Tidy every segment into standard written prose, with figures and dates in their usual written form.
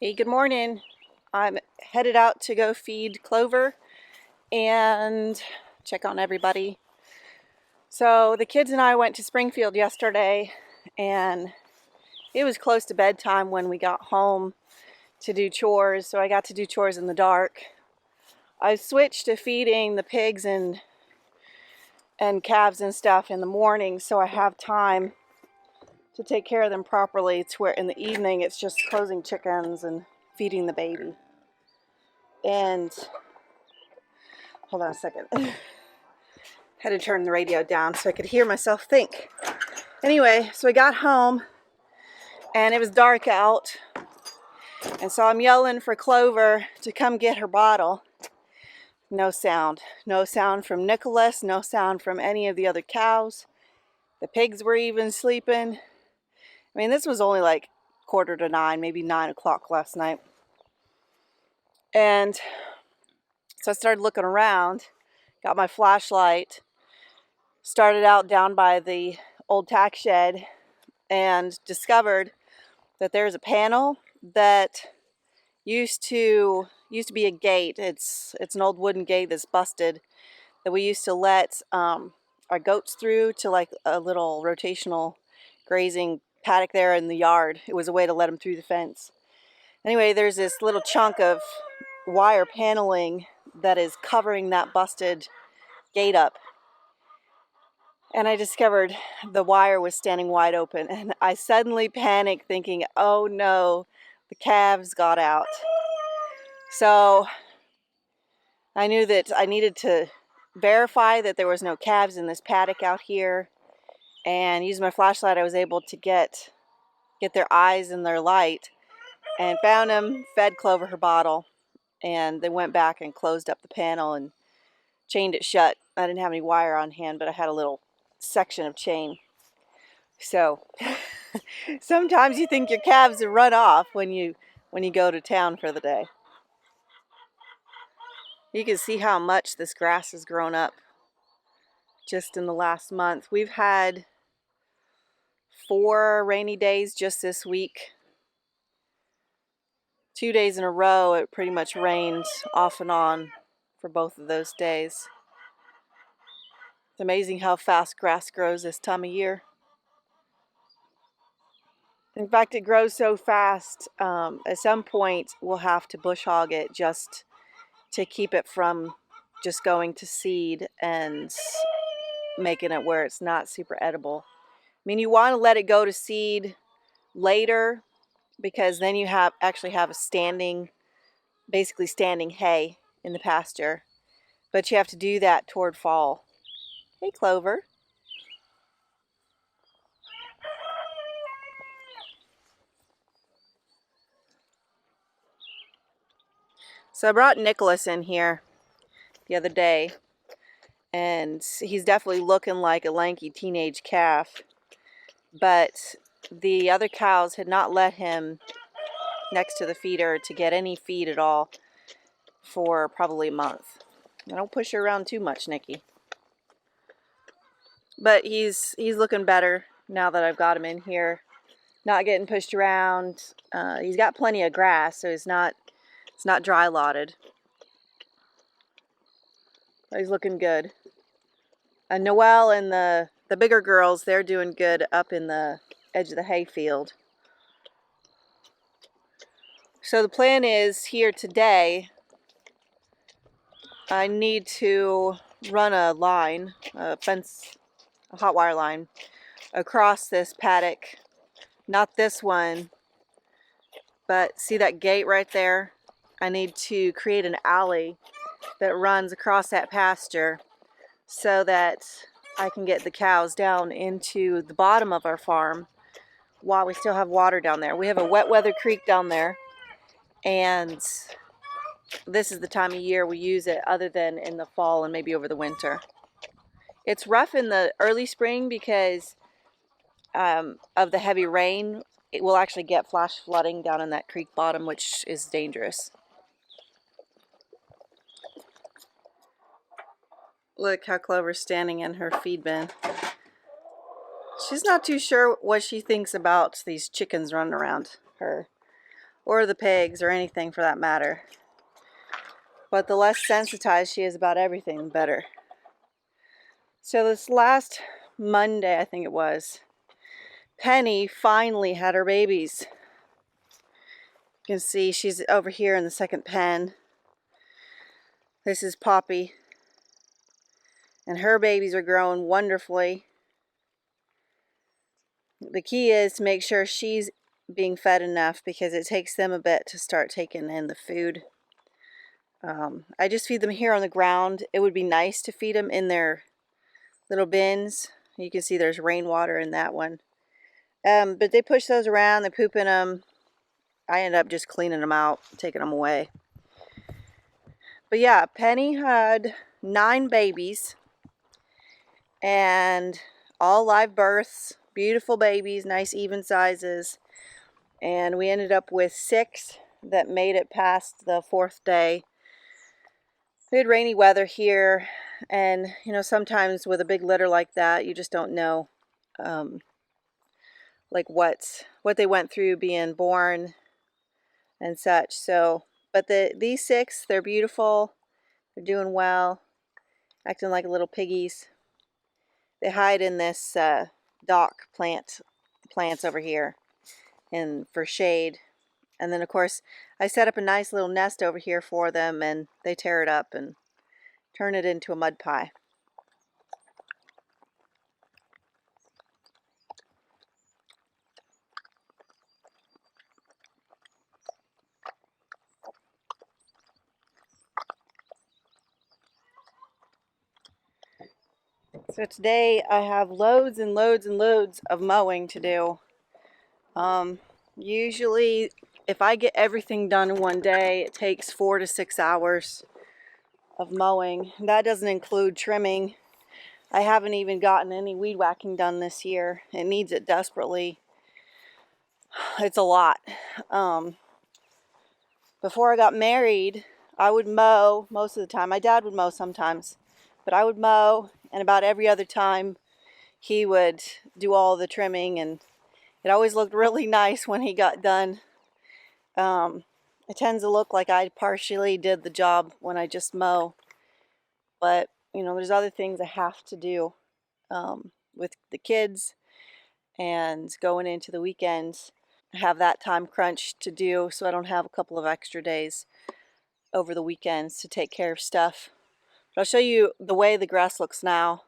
Hey, good morning. I'm headed out to go feed Clover and check on everybody. So the kids and I went to Springfield yesterday, and it was close to bedtime when we got home to do chores, so I got to do chores in the dark. I switched to feeding the pigs and calves and stuff in the morning, so I have time to take care of them properly, to where in the evening it's just closing chickens and feeding the baby. And hold on a second. Had to turn the radio down so I could hear myself think. Anyway, so I got home and it was dark out, and so I'm yelling for Clover to come get her bottle. No sound. No sound from Nicholas, no sound from any of the other cows. The pigs were even sleeping. I mean, this was only like 8:45, maybe 9 o'clock last night. And so I started looking around, got my flashlight, started out down by the old tack shed, and discovered that there's a panel that used to be a gate. It's an old wooden gate that's busted, that we used to let our goats through to, like a little rotational grazing paddock there in the yard. It was a way to let them through the fence. Anyway, there's this little chunk of wire paneling that is covering that busted gate up. And I discovered the wire was standing wide open, and I suddenly panicked, thinking, oh no, the calves got out. So I knew that I needed to verify that there was no calves in this paddock out here, and using my flashlight I was able to get their eyes and their light, and found them, fed Clover her bottle, and they went back and closed up the panel and chained it shut. I didn't have any wire on hand, but I had a little section of chain. So sometimes you think your calves have run off when you go to town for the day. You can see how much this grass has grown up just in the last month. We've had 4 rainy days just this week. 2 days in a row it pretty much rained off and on for both of those days. It's amazing how fast grass grows this time of year. In fact, it grows so fast, at some point we'll have to bush hog it just to keep it from just going to seed and making it where it's not super edible. I mean, you want to let it go to seed later, because then you actually have a basically standing hay in the pasture. But you have to do that toward fall. Hey, Clover. So I brought Nicholas in here the other day, and he's definitely looking like a lanky teenage calf, but the other cows had not let him next to the feeder to get any feed at all for probably a month. I don't push her around too much, Nikki. But he's looking better now that I've got him in here, not getting pushed around. He's got plenty of grass, so it's not dry lotted. But he's looking good. And Noelle and the bigger girls, they're doing good up in the edge of the hay field. So the plan is, here today, I need to run a line, a fence, a hot wire line, across this paddock. Not this one, but see that gate right there? I need to create an alley that runs across that pasture so that I can get the cows down into the bottom of our farm while we still have water down there. We have a wet weather creek down there, and this is the time of year we use it, other than in the fall and maybe over the winter. It's rough in the early spring because of the heavy rain. It will actually get flash flooding down in that creek bottom, which is dangerous. Look how Clover's standing in her feed bin. She's not too sure what she thinks about these chickens running around her. or the pigs, or anything for that matter. But the less sensitized she is about everything, the better. So this last Monday, I think it was, Penny finally had her babies. You can see she's over here in the second pen. This is Poppy. And her babies are growing wonderfully. The key is to make sure she's being fed enough, because it takes them a bit to start taking in the food. I just feed them here on the ground. It would be nice to feed them in their little bins. You can see there's rainwater in that one. But they push those around, they poop in them. I end up just cleaning them out, taking them away. But yeah, Penny had 9 babies, and all live births, beautiful babies, nice even sizes. And we ended up with 6 that made it past the 4th day. We had rainy weather here, and you know, sometimes with a big litter like that, you just don't know like what they went through being born and such. So, but these 6, they're beautiful, they're doing well, acting like little piggies. They hide in this dock plants over here, and for shade. And then of course I set up a nice little nest over here for them, and they tear it up and turn it into a mud pie. So today I have loads and loads and loads of mowing to do. Usually if I get everything done in one day, it takes 4 to 6 hours of mowing. That doesn't include trimming. I haven't even gotten any weed whacking done this year. It needs it desperately. It's a lot. Before I got married, I would mow most of the time. My dad would mow sometimes, but I would mow, and about every other time he would do all the trimming, and it always looked really nice when he got done. It tends to look like I partially did the job when I just mow, but you know, there's other things I have to do with the kids and going into the weekends. I have that time crunch to do, so I don't have a couple of extra days over the weekends to take care of stuff. But I'll show you the way the grass looks now.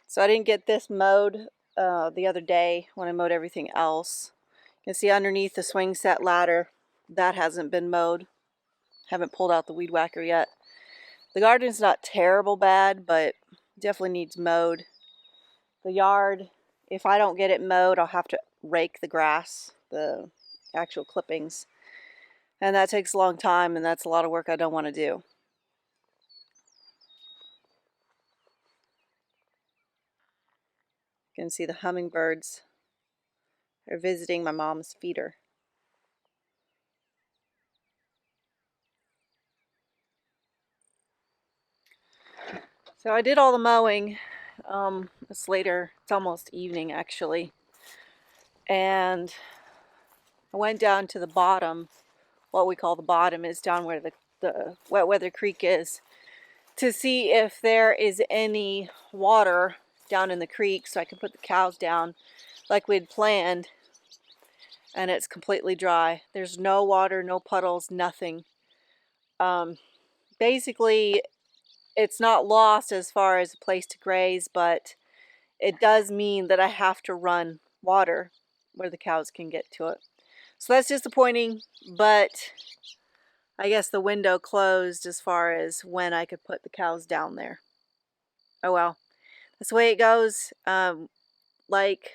So I didn't get this mowed the other day when I mowed everything else. You can see underneath the swing set ladder, that hasn't been mowed. Haven't pulled out the weed whacker yet. The garden's not terrible bad, but definitely needs mowed. The yard, if I don't get it mowed, I'll have to rake the grass, the actual clippings. And that takes a long time, and that's a lot of work I don't want to do. You can see the hummingbirds are visiting my mom's feeder. So I did all the mowing. It's later, it's almost evening actually. And I went down to the bottom. What we call the bottom is down where the wet weather creek is, to see if there is any water down in the creek so I can put the cows down like we'd planned. And it's completely dry. There's no water, no puddles, nothing. Basically, it's not lost as far as a place to graze, but it does mean that I have to run water where the cows can get to it. So that's disappointing, but I guess the window closed as far as when I could put the cows down there. Oh well, that's the way it goes. Like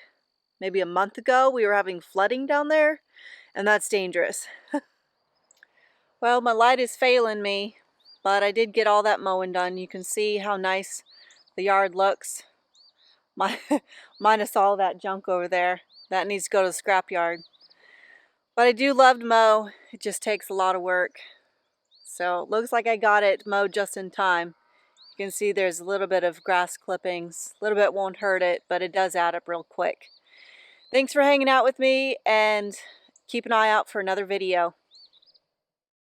maybe a month ago, we were having flooding down there, and that's dangerous. Well, my light is failing me, but I did get all that mowing done. You can see how nice the yard looks. Minus all that junk over there. That needs to go to the scrap yard. But I do love to mow. It just takes a lot of work. So it looks like I got it mowed just in time. You can see there's a little bit of grass clippings. A little bit won't hurt it, but it does add up real quick. Thanks for hanging out with me, and keep an eye out for another video.